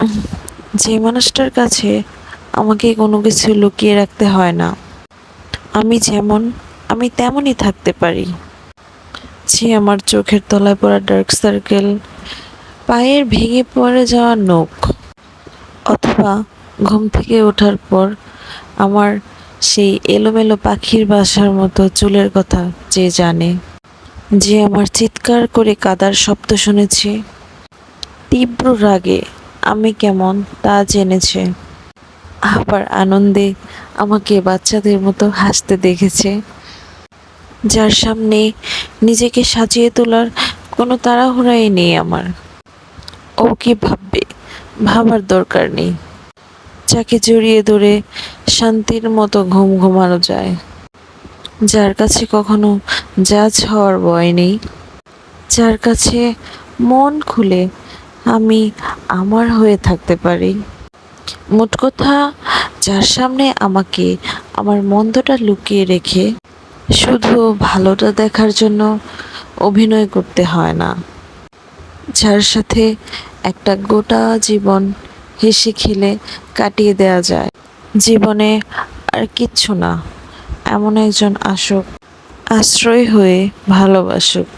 উম, যে মানুষটার কাছে আমাকে কোনো কিছু লুকিয়ে রাখতে হয় না, আমি যেমন আমি তেমনই থাকতে পারি। যে আমার চোখের তলায় পড়া ডার্ক সার্কেল, পায়ের ভেঙে পড়ে যাওয়া নখ, অথবা ঘুম থেকে ওঠার পর আমার সেই এলোমেলো পাখির বাসার মতো চুলের কথা যে জানে, যে আমার চিৎকার করে কাদার শব্দ শুনেছে, তীব্র রাগে আমি কেমন তা জেনেছে, আবার আনন্দে আমাকে বাচ্চাদের মতো হাসতে দেখেছে, যার সামনে নিজেকে সাজিয়ে তোলার কোনো তাড়াহুড়াই নেই আমার। ও কি ভাববে, ভাবার দরকার নেই। যাকে জড়িয়ে ধরে শান্তির মতো ঘুম ঘুমানো যায়, যার কাছে কখনো জাজ হওয়ার ভয় নেই, যার কাছে মন খুলে আমি আমার হয়ে থাকতে পারি। মোট কথা, যার সামনে আমাকে আমার মন্দটা লুকিয়ে রেখে শুধু ভালোটা দেখার জন্য অভিনয় করতে হয় না, যার সাথে একটা গোটা জীবন হেসে খেলে কাটিয়ে দেওয়া যায়। জীবনে আর কিচ্ছু না, এমন একজন আসুক, আশ্রয় হয়ে ভালোবাসুক।